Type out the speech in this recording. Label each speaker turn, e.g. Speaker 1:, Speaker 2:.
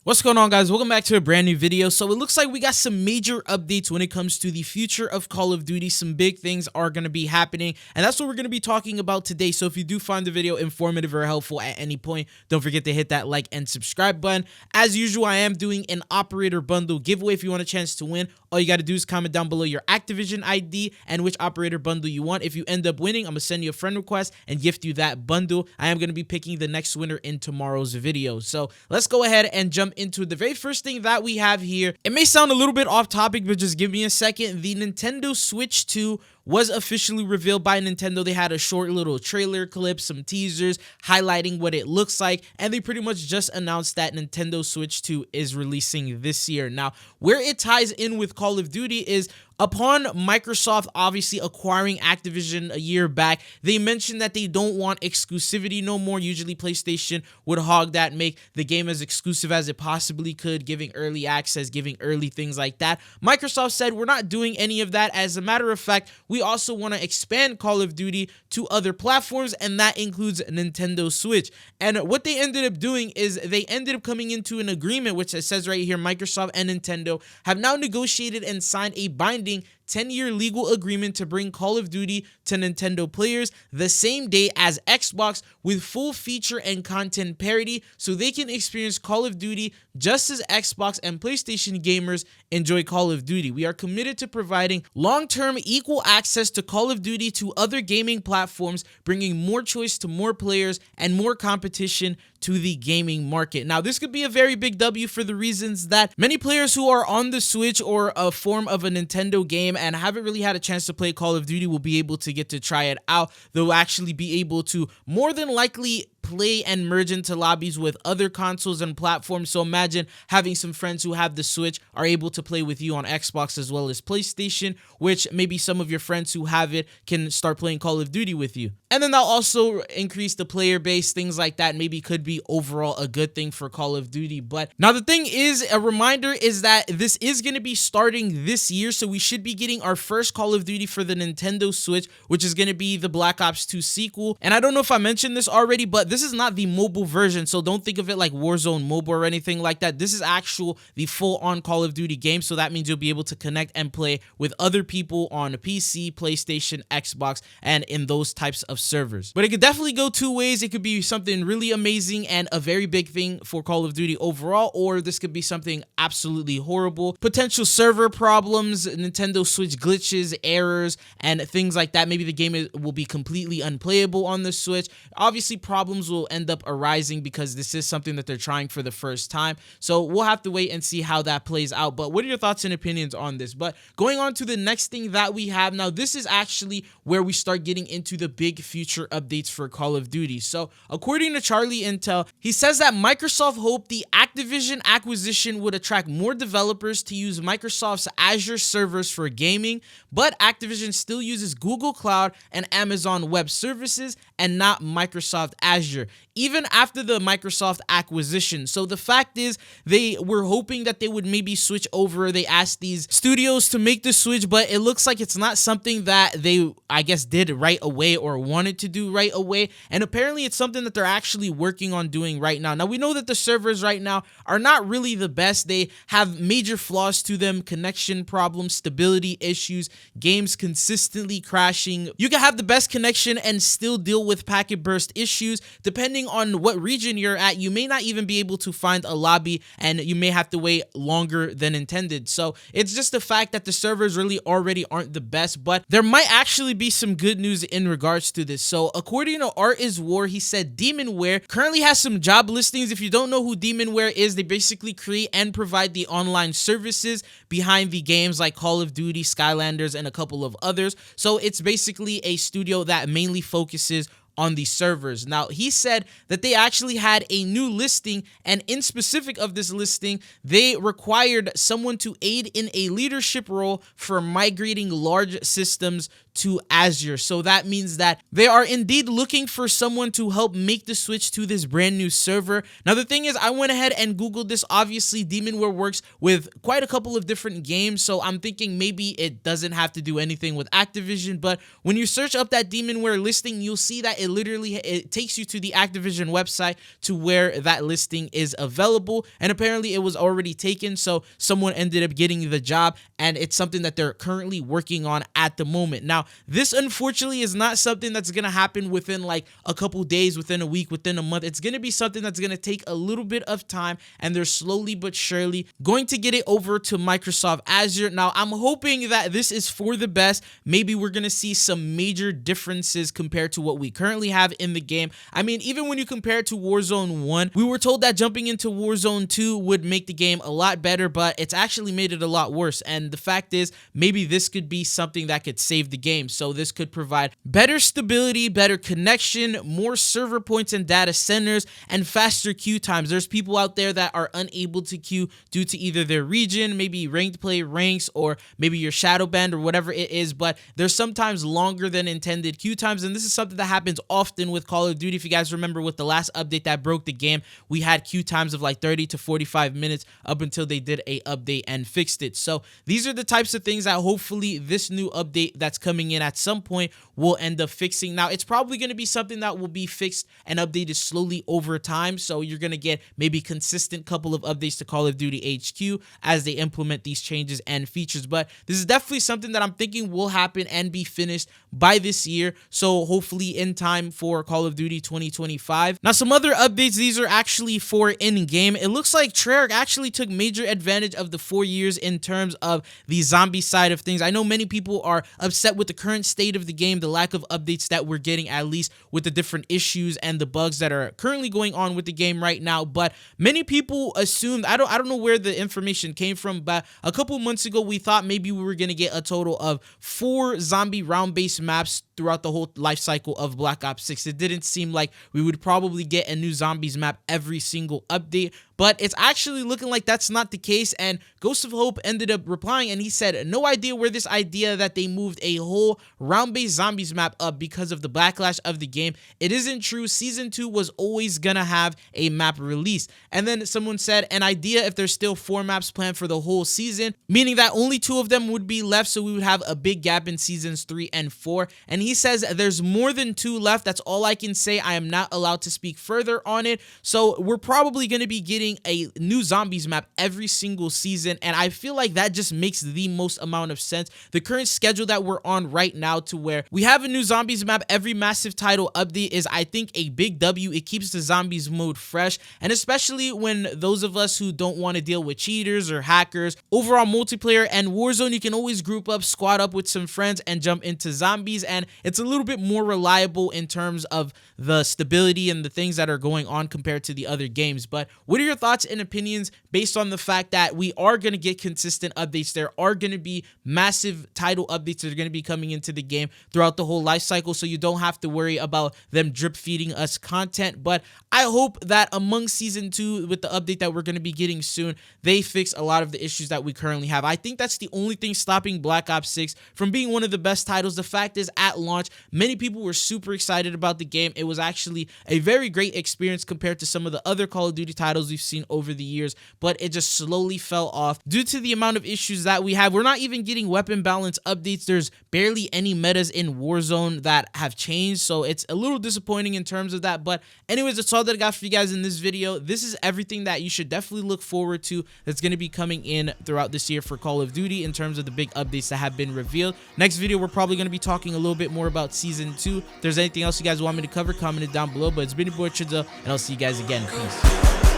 Speaker 1: What's going on, guys? Welcome back to a brand new video. So it looks like we got some major updates when it comes to the future of Call of Duty. Some big things are going to be happening, and that's what we're going to be talking about today. So if you do find the video informative or helpful at any point, don't forget to hit that like and subscribe button. As usual, I am doing an operator bundle giveaway. If you want a chance to win, all you got to do is comment down below your Activision ID and which operator bundle you want. If you end up winning, I'm going to send you a friend request and gift you that bundle. I am going to be picking the next winner in tomorrow's video. So let's go ahead and jump into the very first thing that we have here. It may sound a little bit off topic, but just give me a second. The Nintendo Switch 2 was officially revealed by Nintendo. They had a short little trailer clip, some teasers highlighting what it looks like, and they pretty much just announced that Nintendo Switch 2 is releasing this year. Now, where it ties in with Call of Duty is upon Microsoft obviously acquiring Activision a year back, they mentioned that they don't want exclusivity no more. Usually PlayStation would hog that, make the game as exclusive as it possibly could, giving early access, giving early things like that. Microsoft said, we're not doing any of that. As a matter of fact, we also want to expand Call of Duty to other platforms, and that includes Nintendo Switch. And what they ended up doing is they ended up coming into an agreement, which it says right here, Microsoft and Nintendo have now negotiated and signed a binding 10-year legal agreement to bring Call of Duty to Nintendo players the same day as Xbox, with full feature and content parity, so they can experience Call of Duty just as Xbox and PlayStation gamers enjoy Call of Duty. We are committed to providing long-term equal access to Call of Duty to other gaming platforms, bringing more choice to more players and more competition to the gaming market. Now, this could be a very big W for the reasons that many players who are on the Switch or a form of a Nintendo game and haven't really had a chance to play Call of Duty will be able to get to try it out. They'll actually be able to more than likely play and merge into lobbies with other consoles and platforms. So imagine having some friends who have the Switch are able to play with you on Xbox as well as PlayStation, which maybe some of your friends who have it can start playing Call of Duty with you. And then that'll also increase the player base, things like that. Maybe could be overall a good thing for Call of Duty. But now the thing is, a reminder is that this is going to be starting this year, so we should be getting our first Call of Duty for the Nintendo Switch, which is going to be the Black Ops 2 sequel. And I don't know if I mentioned this already, but this is not the mobile version, so don't think of it like Warzone mobile or anything like that. This is the full-on Call of Duty game, so that means you'll be able to connect and play with other people on a PC, PlayStation, Xbox, and in those types of servers. But it could definitely go two ways. It could be something really amazing and a very big thing for Call of Duty overall, or this could be something absolutely horrible. Potential server problems, Nintendo Switch glitches, errors, and things like that. Maybe the game will be completely unplayable on the Switch. Obviously, problems will end up arising because this is something that they're trying for the first time. So we'll have to wait and see how that plays out. But what are your thoughts and opinions on this? But going on to the next thing that we have now, this is actually where we start getting into the big future updates for Call of Duty. So according to Charlie Intel, he says that Microsoft hoped the Activision acquisition would attract more developers to use Microsoft's Azure servers for gaming, but Activision still uses Google Cloud and Amazon Web Services and not Microsoft Azure, even after the Microsoft acquisition. So the fact is, they were hoping that they would maybe switch over. They asked these studios to make the switch, but it looks like it's not something that they, I guess, did right away or wanted to do right away. And apparently it's something that they're actually working on doing right now. Now, we know that the servers right now are not really the best. They have major flaws to them, connection problems, stability issues, games consistently crashing. You can have the best connection and still deal with packet burst issues. Depending on what region you're at, you may not even be able to find a lobby, and you may have to wait longer than intended. So it's just the fact that the servers really already aren't the best, but there might actually be some good news in regards to this. So according to Art is War, he said Demonware currently has some job listings. If you don't know who Demonware is, they basically create and provide the online services behind the games like Call of Duty, Skylanders, and a couple of others. So it's basically a studio that mainly focuses on the servers. Now, he said that they actually had a new listing, and in specific of this listing, they required someone to aid in a leadership role for migrating large systems to Azure. So that means that they are indeed looking for someone to help make the switch to this brand new server. Now, the thing is, I went ahead and Googled this. Obviously, Demonware works with quite a couple of different games, so I'm thinking maybe it doesn't have to do anything with Activision, but when you search up that Demonware listing, you'll see that it takes you to the Activision website to where that listing is available, and apparently it was already taken, so someone ended up getting the job, and it's something that they're currently working on at the moment. Now, this unfortunately is not something that's going to happen within like a couple days, within a week, within a month. It's going to be something that's going to take a little bit of time, and they're slowly but surely going to get it over to Microsoft Azure. Now, I'm hoping that this is for the best. Maybe we're going to see some major differences compared to what we currently have in the game. I mean, even when you compare it to Warzone 1, we were told that jumping into Warzone 2 would make the game a lot better, but it's actually made it a lot worse. And the fact is, maybe this could be something that could save the game. So this could provide better stability, better connection, more server points and data centers, and faster queue times. There's people out there that are unable to queue due to either their region, maybe ranked play ranks, or maybe your shadow band or whatever it is, but there's sometimes longer than intended queue times, and this is something that happens often with Call of Duty. If you guys remember with the last update that broke the game, we had queue times of like 30 to 45 minutes up until they did a update and fixed it. So these are the types of things that hopefully this new update that's coming in at some point will end up fixing. Now, it's probably going to be something that will be fixed and updated slowly over time, so you're going to get maybe consistent couple of updates to Call of Duty HQ as they implement these changes and features. But this is definitely something that I'm thinking will happen and be finished by this year, so hopefully in time for Call of Duty 2025. Now, some other updates, these are actually for in-game. It looks like Treyarch actually took major advantage of the 4 years in terms of the zombie side of things. I know many people are upset with the current state of the game, the lack of updates that we're getting, at least with the different issues and the bugs that are currently going on with the game right now. But many people assumed, I don't know where the information came from, but a couple months ago we thought maybe we were going to get a total of 4 zombie round-based maps throughout the whole life cycle of Black Ops 6. It didn't seem like we would probably get a new zombies map every single update, but it's actually looking like that's not the case. And Ghost of Hope ended up replying, and he said no idea where this idea that they moved a whole round-based zombies map up because of the backlash of the game. It isn't true. Season 2 was always gonna have a map release. And then someone said an idea if there's still 4 maps planned for the whole season, meaning that only 2 of them would be left, so we would have a big gap in seasons 3 and 4. And he says there's more than 2 left. That's all I can say. I am not allowed to speak further on it. So we're probably going to be getting a new zombies map every single season, and I feel like that just makes the most amount of sense. The current schedule that we're on right now, to where we have a new zombies map every massive title update, is I think a big W. It keeps the zombies mode fresh, and especially when those of us who don't want to deal with cheaters or hackers, overall multiplayer and Warzone, you can always group up, squad up with some friends and jump into zombies, and it's a little bit more reliable in terms of the stability and the things that are going on compared to the other games. But what are your thoughts and opinions based on the fact that we are going to get consistent updates? There are going to be massive title updates that are going to be coming into the game throughout the whole life cycle, so you don't have to worry about them drip feeding us content. But I hope that among season 2, with the update that we're going to be getting soon, they fix a lot of the issues that we currently have. I think that's the only thing stopping Black Ops 6 from being one of the best titles. The fact is, at launch, many people were super excited about the game. It was actually a very great experience compared to some of the other Call of Duty titles we've seen over the years, but it just slowly fell off due to the amount of issues that we have. We're not even getting weapon balance updates. There's barely any metas in Warzone that have changed, so it's a little disappointing in terms of that. But anyways, that's all that I got for you guys in this video. This is everything that you should definitely look forward to that's going to be coming in throughout this year for Call of Duty in terms of the big updates that have been revealed. Next video, we're probably going to be talking a little bit more about season 2. If there's anything else you guys want me to cover, comment it down below. But it's been your boy Chidzo, and I'll see you guys again. Peace.